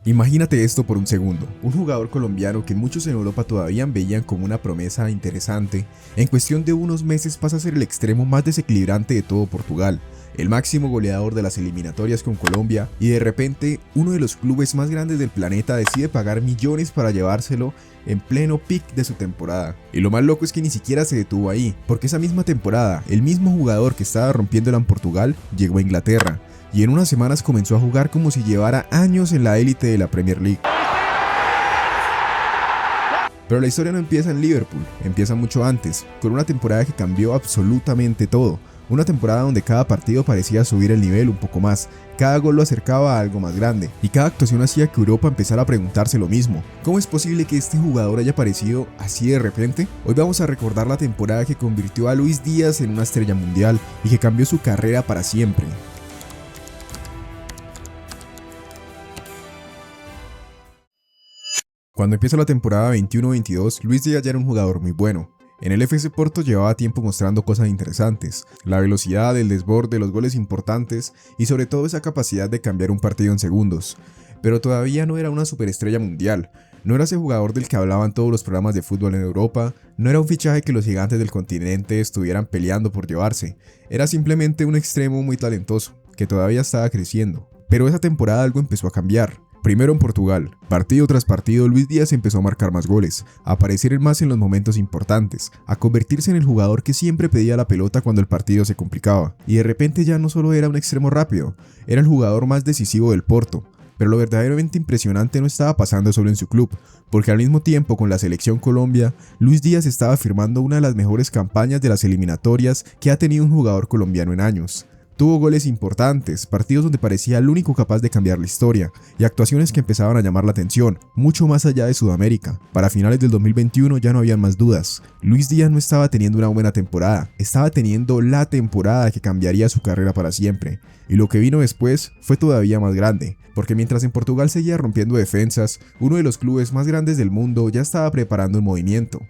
Imagínate esto por un segundo, un jugador colombiano que muchos en Europa todavía veían como una promesa interesante, en cuestión de unos meses pasa a ser el extremo más desequilibrante de todo Portugal, el máximo goleador de las eliminatorias con Colombia, y de repente uno de los clubes más grandes del planeta decide pagar millones para llevárselo en pleno pic de su temporada. Y lo más loco es que ni siquiera se detuvo ahí, porque esa misma temporada, el mismo jugador que estaba rompiéndola en Portugal llegó a Inglaterra, y en unas semanas comenzó a jugar como si llevara años en la élite de la Premier League. Pero la historia no empieza en Liverpool, empieza mucho antes, con una temporada que cambió absolutamente todo. Una temporada donde cada partido parecía subir el nivel un poco más, cada gol lo acercaba a algo más grande, y cada actuación hacía que Europa empezara a preguntarse lo mismo. ¿Cómo es posible que este jugador haya aparecido así de repente? Hoy vamos a recordar la temporada que convirtió a Luis Díaz en una estrella mundial y que cambió su carrera para siempre. Cuando empieza la temporada 21-22, Luis Díaz ya era un jugador muy bueno. En el FC Porto llevaba tiempo mostrando cosas interesantes, la velocidad, el desborde, los goles importantes y sobre todo esa capacidad de cambiar un partido en segundos. Pero todavía no era una superestrella mundial, no era ese jugador del que hablaban todos los programas de fútbol en Europa, no era un fichaje que los gigantes del continente estuvieran peleando por llevarse, era simplemente un extremo muy talentoso, que todavía estaba creciendo. Pero esa temporada algo empezó a cambiar. Primero en Portugal, partido tras partido Luis Díaz empezó a marcar más goles, a aparecer más en los momentos importantes, a convertirse en el jugador que siempre pedía la pelota cuando el partido se complicaba, y de repente ya no solo era un extremo rápido, era el jugador más decisivo del Porto. Pero lo verdaderamente impresionante no estaba pasando solo en su club, porque al mismo tiempo con la selección Colombia, Luis Díaz estaba firmando una de las mejores campañas de las eliminatorias que ha tenido un jugador colombiano en años. Tuvo goles importantes, partidos donde parecía el único capaz de cambiar la historia, y actuaciones que empezaban a llamar la atención, mucho más allá de Sudamérica. Para finales del 2021 ya no habían más dudas. Luis Díaz no estaba teniendo una buena temporada, estaba teniendo la temporada que cambiaría su carrera para siempre. Y lo que vino después fue todavía más grande, porque mientras en Portugal seguía rompiendo defensas, uno de los clubes más grandes del mundo ya estaba preparando un movimiento.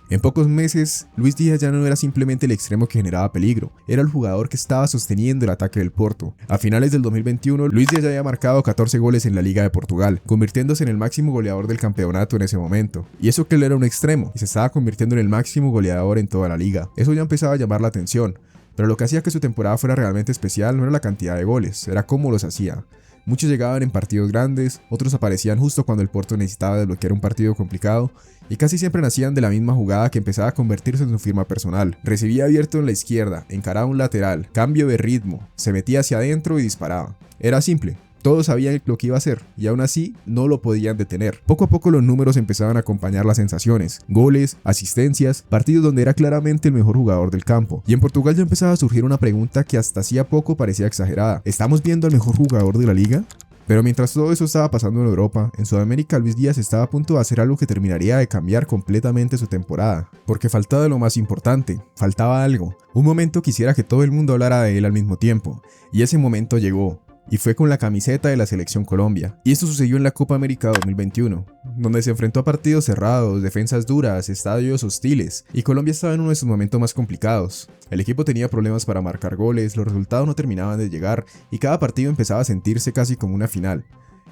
En pocos meses, Luis Díaz ya no era simplemente el extremo que generaba peligro, era el jugador que estaba sosteniendo el ataque del Porto. A finales del 2021, Luis Díaz ya había marcado 14 goles en la Liga de Portugal, convirtiéndose en el máximo goleador del campeonato en ese momento. Y eso que él era un extremo, y se estaba convirtiendo en el máximo goleador en toda la liga. Eso ya empezaba a llamar la atención, pero lo que hacía que su temporada fuera realmente especial no era la cantidad de goles, era cómo los hacía. Muchos llegaban en partidos grandes, otros aparecían justo cuando el Porto necesitaba desbloquear un partido complicado, y casi siempre nacían de la misma jugada que empezaba a convertirse en su firma personal. Recibía abierto en la izquierda, encaraba un lateral, cambio de ritmo, se metía hacia adentro y disparaba. Era simple. Todos sabían lo que iba a hacer, y aún así no lo podían detener. Poco a poco los números empezaban a acompañar las sensaciones, goles, asistencias, partidos donde era claramente el mejor jugador del campo. Y en Portugal ya empezaba a surgir una pregunta que hasta hacía poco parecía exagerada. ¿Estamos viendo al mejor jugador de la liga? Pero mientras todo eso estaba pasando en Europa, en Sudamérica Luis Díaz estaba a punto de hacer algo que terminaría de cambiar completamente su temporada. Porque faltaba lo más importante, faltaba algo. Un momento quisiera que todo el mundo hablara de él al mismo tiempo. Y ese momento llegó. Y fue con la camiseta de la selección Colombia. Y esto sucedió en la Copa América 2021, donde se enfrentó a partidos cerrados, defensas duras, estadios hostiles, y Colombia estaba en uno de sus momentos más complicados. El equipo tenía problemas para marcar goles, los resultados no terminaban de llegar, y cada partido empezaba a sentirse casi como una final.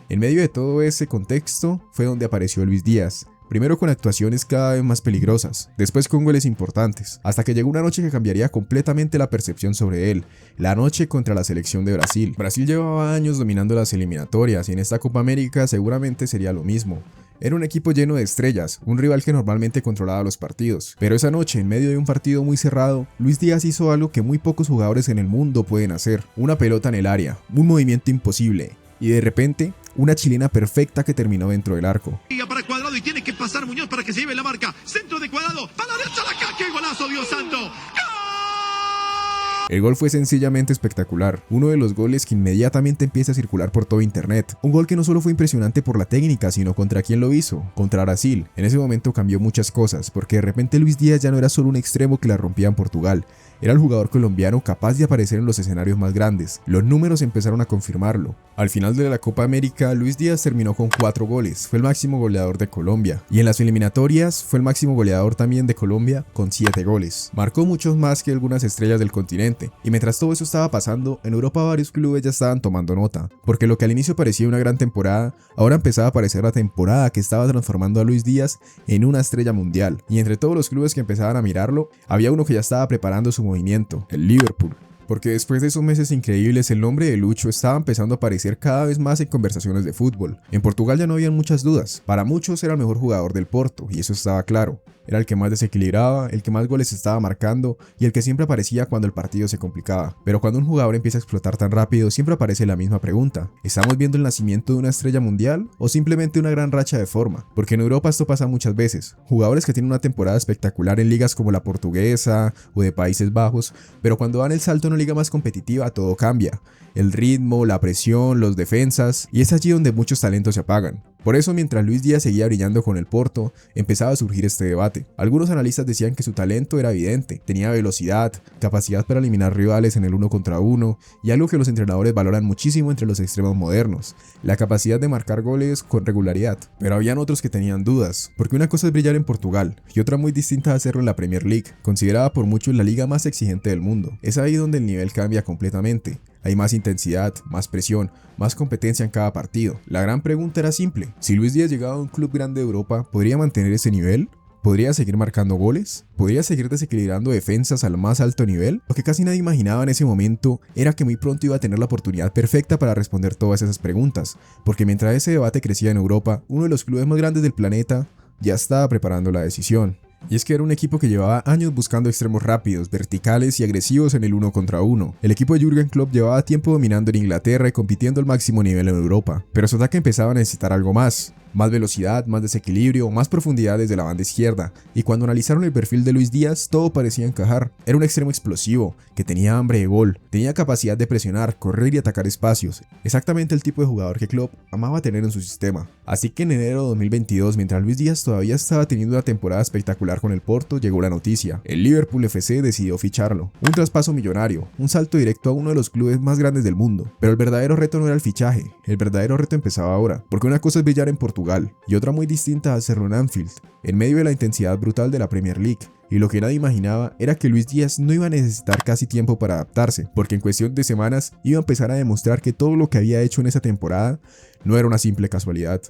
En medio de todo ese contexto fue donde apareció Luis Díaz. Primero con actuaciones cada vez más peligrosas, después con goles importantes, hasta que llegó una noche que cambiaría completamente la percepción sobre él, la noche contra la selección de Brasil. Brasil llevaba años dominando las eliminatorias y en esta Copa América seguramente sería lo mismo. Era un equipo lleno de estrellas, un rival que normalmente controlaba los partidos. Pero esa noche, en medio de un partido muy cerrado, Luis Díaz hizo algo que muy pocos jugadores en el mundo pueden hacer. Una pelota en el área, un movimiento imposible, y de repente, una chilena perfecta que terminó dentro del arco. Para Cuadrado y tiene que pasar Muñoz para que se lleve la marca. Centro de Cuadrado, para la derecha la caja, ¡qué golazo, Dios santo! El gol fue sencillamente espectacular, uno de los goles que inmediatamente empieza a circular por todo internet. Un gol que no solo fue impresionante por la técnica, sino contra quién lo hizo, contra Brasil. En ese momento cambió muchas cosas, porque de repente Luis Díaz ya no era solo un extremo que la rompía en Portugal, Era el jugador colombiano capaz de aparecer en los escenarios más grandes. Los números empezaron a confirmarlo. Al final de la Copa América, Luis Díaz terminó con 4 goles, fue el máximo goleador de Colombia. Y en las eliminatorias fue el máximo goleador también de Colombia con 7 goles. Marcó muchos más que algunas estrellas del continente. Y mientras todo eso estaba pasando, en Europa varios clubes ya estaban tomando nota. Porque lo que al inicio parecía una gran temporada, ahora empezaba a parecer la temporada que estaba transformando a Luis Díaz en una estrella mundial. Y entre todos los clubes que empezaban a mirarlo, había uno que ya estaba preparando su movimiento, el Liverpool. Porque después de esos meses increíbles, el nombre de Lucho estaba empezando a aparecer cada vez más en conversaciones de fútbol. En Portugal ya no habían muchas dudas. Para muchos era el mejor jugador del Porto, y eso estaba claro. Era el que más desequilibraba, el que más goles estaba marcando y el que siempre aparecía cuando el partido se complicaba. Pero cuando un jugador empieza a explotar tan rápido, siempre aparece la misma pregunta. ¿Estamos viendo el nacimiento de una estrella mundial o simplemente una gran racha de forma? Porque en Europa esto pasa muchas veces. Jugadores que tienen una temporada espectacular en ligas como la portuguesa o de Países Bajos, pero cuando dan el salto a una liga más competitiva todo cambia. El ritmo, la presión, los defensas, y es allí donde muchos talentos se apagan. Por eso, mientras Luis Díaz seguía brillando con el Porto, empezaba a surgir este debate. Algunos analistas decían que su talento era evidente, tenía velocidad, capacidad para eliminar rivales en el 1 contra 1, y algo que los entrenadores valoran muchísimo entre los extremos modernos, la capacidad de marcar goles con regularidad. Pero habían otros que tenían dudas, porque una cosa es brillar en Portugal, y otra muy distinta es hacerlo en la Premier League, considerada por muchos la liga más exigente del mundo. Es ahí donde el nivel cambia completamente. Hay más intensidad, más presión, más competencia en cada partido. La gran pregunta era simple. Si Luis Díaz llegaba a un club grande de Europa, ¿podría mantener ese nivel? ¿Podría seguir marcando goles? ¿Podría seguir desequilibrando defensas al más alto nivel? Lo que casi nadie imaginaba en ese momento era que muy pronto iba a tener la oportunidad perfecta para responder todas esas preguntas. Porque mientras ese debate crecía en Europa, uno de los clubes más grandes del planeta ya estaba preparando la decisión. Y es que era un equipo que llevaba años buscando extremos rápidos, verticales y agresivos en el 1 contra 1. El equipo de Jürgen Klopp llevaba tiempo dominando en Inglaterra y compitiendo al máximo nivel en Europa, pero su ataque empezaba a necesitar algo más velocidad, más desequilibrio, más profundidad desde la banda izquierda, y cuando analizaron el perfil de Luis Díaz, todo parecía encajar. Era un extremo explosivo, que tenía hambre de gol, tenía capacidad de presionar, correr y atacar espacios, exactamente el tipo de jugador que Klopp amaba tener en su sistema. Así que en enero de 2022, mientras Luis Díaz todavía estaba teniendo una temporada espectacular con el Porto, llegó la noticia. El Liverpool FC decidió ficharlo. Un traspaso millonario, un salto directo a uno de los clubes más grandes del mundo. Pero el verdadero reto no era el fichaje, el verdadero reto empezaba ahora, porque una cosa es brillar en Portugal, y otra muy distinta a hacerlo en Anfield, en medio de la intensidad brutal de la Premier League. Y lo que nadie imaginaba era que Luis Díaz no iba a necesitar casi tiempo para adaptarse, porque en cuestión de semanas iba a empezar a demostrar que todo lo que había hecho en esa temporada no era una simple casualidad.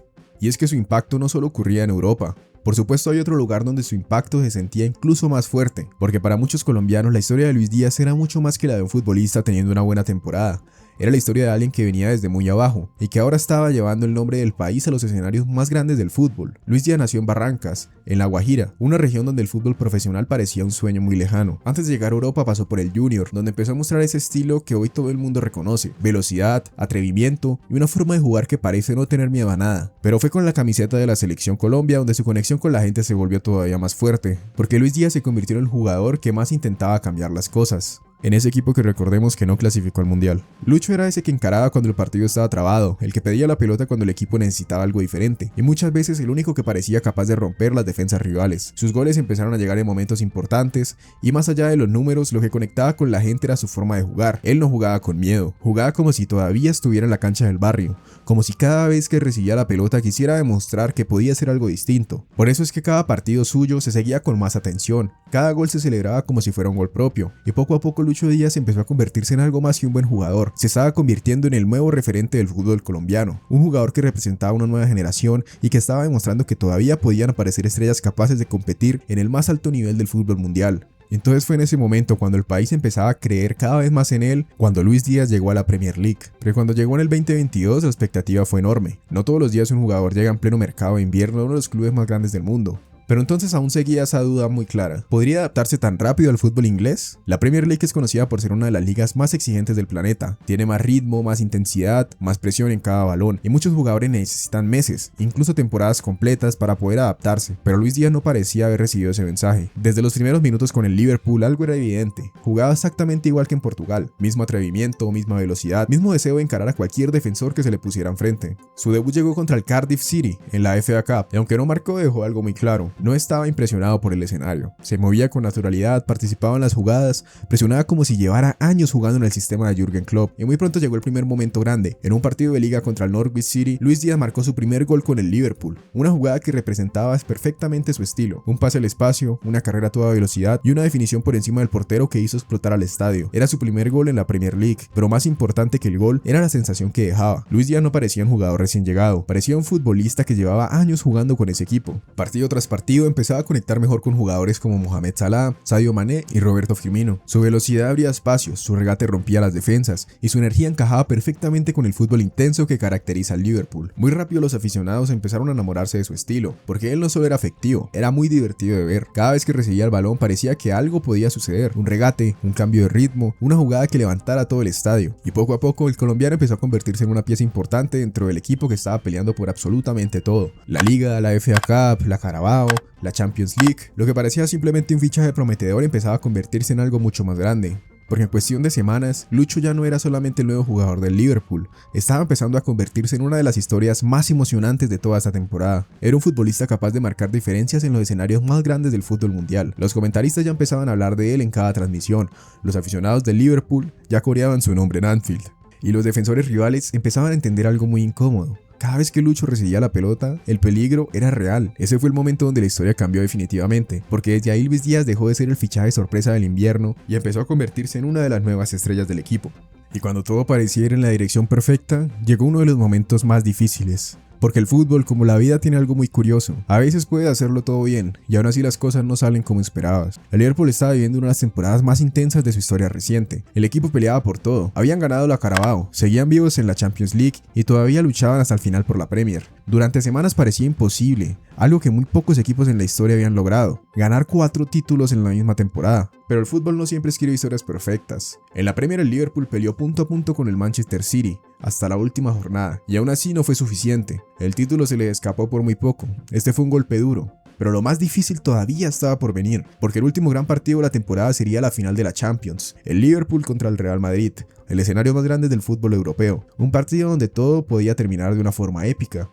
Y es que su impacto no solo ocurría en Europa. Por supuesto hay otro lugar donde su impacto se sentía incluso más fuerte, porque para muchos colombianos la historia de Luis Díaz era mucho más que la de un futbolista teniendo una buena temporada. Era la historia de alguien que venía desde muy abajo y que ahora estaba llevando el nombre del país a los escenarios más grandes del fútbol. Luis Díaz nació en Barrancas, en La Guajira, una región donde el fútbol profesional parecía un sueño muy lejano. Antes de llegar a Europa pasó por el Junior, donde empezó a mostrar ese estilo que hoy todo el mundo reconoce: velocidad, atrevimiento y una forma de jugar que parece no tener miedo a nada. Pero fue con la camiseta de la Selección Colombia donde su conexión con la gente se volvió todavía más fuerte, porque Luis Díaz se convirtió en el jugador que más intentaba cambiar las cosas. En ese equipo que recordemos que no clasificó al mundial. Lucho era ese que encaraba cuando el partido estaba trabado, el que pedía la pelota cuando el equipo necesitaba algo diferente, y muchas veces el único que parecía capaz de romper las defensas rivales. Sus goles empezaron a llegar en momentos importantes, y más allá de los números, lo que conectaba con la gente era su forma de jugar. Él no jugaba con miedo, jugaba como si todavía estuviera en la cancha del barrio, como si cada vez que recibía la pelota quisiera demostrar que podía hacer algo distinto. Por eso es que cada partido suyo se seguía con más atención, cada gol se celebraba como si fuera un gol propio, y poco a poco Lucho Díaz empezó a convertirse en algo más que un buen jugador. Se estaba convirtiendo en el nuevo referente del fútbol colombiano, un jugador que representaba una nueva generación y que estaba demostrando que todavía podían aparecer estrellas capaces de competir en el más alto nivel del fútbol mundial. Entonces fue en ese momento cuando el país empezaba a creer cada vez más en él, cuando Luis Díaz llegó a la Premier League. Pero cuando llegó en el 2022 la expectativa fue enorme. No todos los días un jugador llega en pleno mercado de invierno a uno de los clubes más grandes del mundo. Pero entonces aún seguía esa duda muy clara. ¿Podría adaptarse tan rápido al fútbol inglés? La Premier League es conocida por ser una de las ligas más exigentes del planeta. Tiene más ritmo, más intensidad, más presión en cada balón, y muchos jugadores necesitan meses, incluso temporadas completas para poder adaptarse. Pero Luis Díaz no parecía haber recibido ese mensaje. Desde los primeros minutos con el Liverpool algo era evidente. Jugaba exactamente igual que en Portugal. Mismo atrevimiento, misma velocidad, mismo deseo de encarar a cualquier defensor que se le pusiera enfrente. Su debut llegó contra el Cardiff City en la FA Cup, y aunque no marcó dejó algo muy claro. No estaba impresionado por el escenario, se movía con naturalidad, participaba en las jugadas, presionaba como si llevara años jugando en el sistema de Jürgen Klopp, y muy pronto llegó el primer momento grande. En un partido de liga contra el Norwich City, Luis Díaz marcó su primer gol con el Liverpool, una jugada que representaba perfectamente su estilo, un pase al espacio, una carrera a toda velocidad y una definición por encima del portero que hizo explotar al estadio. Era su primer gol en la Premier League, pero más importante que el gol era la sensación que dejaba. Luis Díaz no parecía un jugador recién llegado, parecía un futbolista que llevaba años jugando con ese equipo. Partido tras partido empezaba a conectar mejor con jugadores como Mohamed Salah, Sadio Mané y Roberto Firmino. Su velocidad abría espacios, su regate rompía las defensas y su energía encajaba perfectamente con el fútbol intenso que caracteriza al Liverpool. Muy rápido los aficionados empezaron a enamorarse de su estilo, porque él no solo era efectivo, era muy divertido de ver. Cada vez que recibía el balón parecía que algo podía suceder, un regate, un cambio de ritmo, una jugada que levantara todo el estadio. Y poco a poco el colombiano empezó a convertirse en una pieza importante dentro del equipo que estaba peleando por absolutamente todo: la Liga, la FA Cup, la Carabao, la Champions League. Lo que parecía simplemente un fichaje prometedor empezaba a convertirse en algo mucho más grande. Porque en cuestión de semanas, Lucho ya no era solamente el nuevo jugador del Liverpool, estaba empezando a convertirse en una de las historias más emocionantes de toda esta temporada. Era un futbolista capaz de marcar diferencias en los escenarios más grandes del fútbol mundial. Los comentaristas ya empezaban a hablar de él en cada transmisión, los aficionados del Liverpool ya coreaban su nombre en Anfield, y los defensores rivales empezaban a entender algo muy incómodo. Cada vez que Lucho recibía la pelota, el peligro era real. Ese fue el momento donde la historia cambió definitivamente, porque desde ahí Luis Díaz dejó de ser el fichaje sorpresa del invierno y empezó a convertirse en una de las nuevas estrellas del equipo. Y cuando todo parecía ir en la dirección perfecta, llegó uno de los momentos más difíciles. Porque el fútbol, como la vida, tiene algo muy curioso. A veces puedes hacerlo todo bien, y aún así las cosas no salen como esperabas. El Liverpool estaba viviendo una de las temporadas más intensas de su historia reciente. El equipo peleaba por todo. Habían ganado la Carabao, seguían vivos en la Champions League y todavía luchaban hasta el final por la Premier. Durante semanas parecía imposible, algo que muy pocos equipos en la historia habían logrado: ganar 4 títulos en la misma temporada. Pero el fútbol no siempre escribe historias perfectas. En la Premier el Liverpool peleó punto a punto con el Manchester City hasta la última jornada, y aún así no fue suficiente. El título se le escapó por muy poco. Este fue un golpe duro. Pero lo más difícil todavía estaba por venir, porque el último gran partido de la temporada sería la final de la Champions, el Liverpool contra el Real Madrid, el escenario más grande del fútbol europeo, un partido donde todo podía terminar de una forma épica.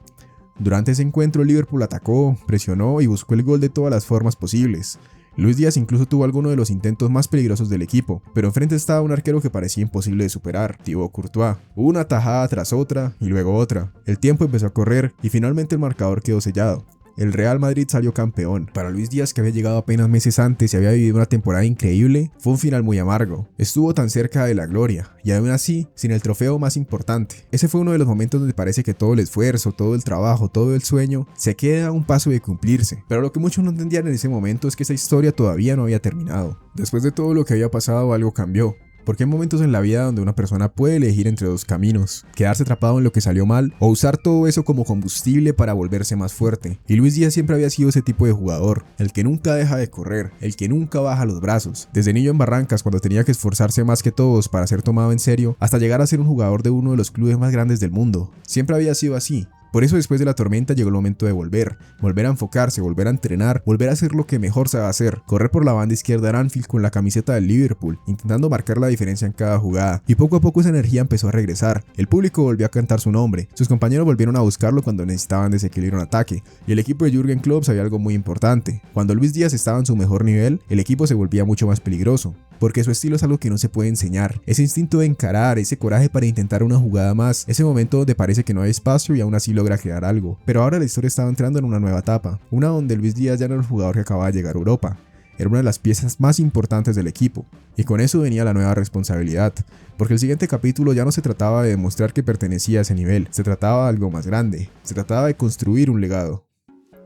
Durante ese encuentro el Liverpool atacó, presionó y buscó el gol de todas las formas posibles. Luis Díaz incluso tuvo alguno de los intentos más peligrosos del equipo, pero enfrente estaba un arquero que parecía imposible de superar, Thibaut Courtois. Hubo una tajada tras otra y luego otra. El tiempo empezó a correr y finalmente el marcador quedó sellado. El Real Madrid salió campeón. Para Luis Díaz, que había llegado apenas meses antes y había vivido una temporada increíble, fue un final muy amargo. Estuvo tan cerca de la gloria, y aún así, sin el trofeo más importante. Ese fue uno de los momentos donde parece que todo el esfuerzo, todo el trabajo, todo el sueño, se queda a un paso de cumplirse. Pero lo que muchos no entendían en ese momento es que esa historia todavía no había terminado. Después de todo lo que había pasado, algo cambió. Porque hay momentos en la vida donde una persona puede elegir entre dos caminos: quedarse atrapado en lo que salió mal o usar todo eso como combustible para volverse más fuerte. Y Luis Díaz siempre había sido ese tipo de jugador, el que nunca deja de correr, el que nunca baja los brazos. Desde niño en Barrancas, cuando tenía que esforzarse más que todos para ser tomado en serio, hasta llegar a ser un jugador de uno de los clubes más grandes del mundo. Siempre había sido así. Por eso después de la tormenta llegó el momento de volver a enfocarse, volver a entrenar, volver a hacer lo que mejor sabe hacer: correr por la banda izquierda de Anfield con la camiseta del Liverpool, intentando marcar la diferencia en cada jugada. Y poco a poco esa energía empezó a regresar. El público volvió a cantar su nombre, sus compañeros volvieron a buscarlo cuando necesitaban desequilibrar un ataque, y el equipo de Jürgen Klopp sabía algo muy importante: cuando Luis Díaz estaba en su mejor nivel, el equipo se volvía mucho más peligroso. Porque su estilo es algo que no se puede enseñar. Ese instinto de encarar, ese coraje para intentar una jugada más, ese momento donde parece que no hay espacio y aún así logra crear algo. Pero ahora la historia estaba entrando en una nueva etapa, una donde Luis Díaz ya no era el jugador que acababa de llegar a Europa. Era una de las piezas más importantes del equipo, y con eso venía la nueva responsabilidad, porque el siguiente capítulo ya no se trataba de demostrar que pertenecía a ese nivel, se trataba de algo más grande, se trataba de construir un legado.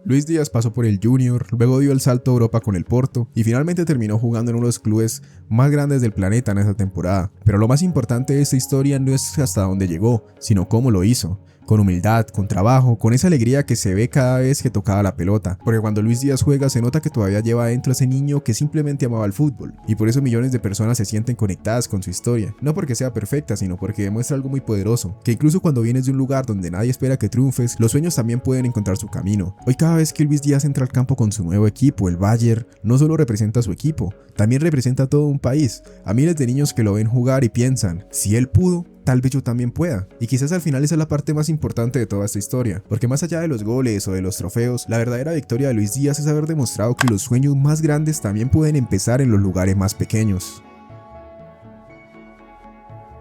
Luis Díaz pasó por el Junior, luego dio el salto a Europa con el Porto y finalmente terminó jugando en uno de los clubes más grandes del planeta en esa temporada. Pero lo más importante de esta historia no es hasta dónde llegó, sino cómo lo hizo. Con humildad, con trabajo, con esa alegría que se ve cada vez que tocaba la pelota. Porque cuando Luis Díaz juega se nota que todavía lleva adentro ese niño que simplemente amaba el fútbol. Y por eso millones de personas se sienten conectadas con su historia. No porque sea perfecta, sino porque demuestra algo muy poderoso. Que incluso cuando vienes de un lugar donde nadie espera que triunfes, los sueños también pueden encontrar su camino. Hoy cada vez que Luis Díaz entra al campo con su nuevo equipo, el Bayern, no solo representa a su equipo, también representa a todo un país. A miles de niños que lo ven jugar y piensan: si él pudo, tal vez yo también pueda. Y quizás al final esa es la parte más importante de toda esta historia, porque más allá de los goles o de los trofeos, la verdadera victoria de Luis Díaz es haber demostrado que los sueños más grandes también pueden empezar en los lugares más pequeños.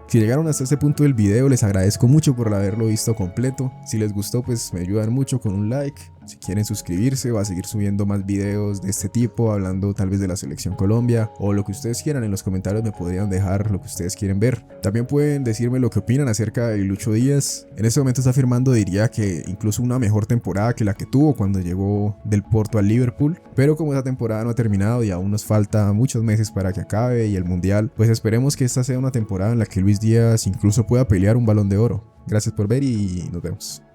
Si llegaron hasta este punto del video, les agradezco mucho por haberlo visto completo. Si les gustó, pues me ayudan mucho con un like. Si quieren suscribirse, va a seguir subiendo más videos de este tipo, hablando tal vez de la selección Colombia o lo que ustedes quieran. En los comentarios me podrían dejar lo que ustedes quieren ver. También pueden decirme lo que opinan acerca de Lucho Díaz. En este momento está firmando, diría que incluso una mejor temporada que la que tuvo cuando llegó del Porto al Liverpool. Pero como esa temporada no ha terminado y aún nos falta muchos meses para que acabe y el Mundial, pues esperemos que esta sea una temporada en la que Luis Díaz incluso pueda pelear un Balón de Oro. Gracias por ver y nos vemos.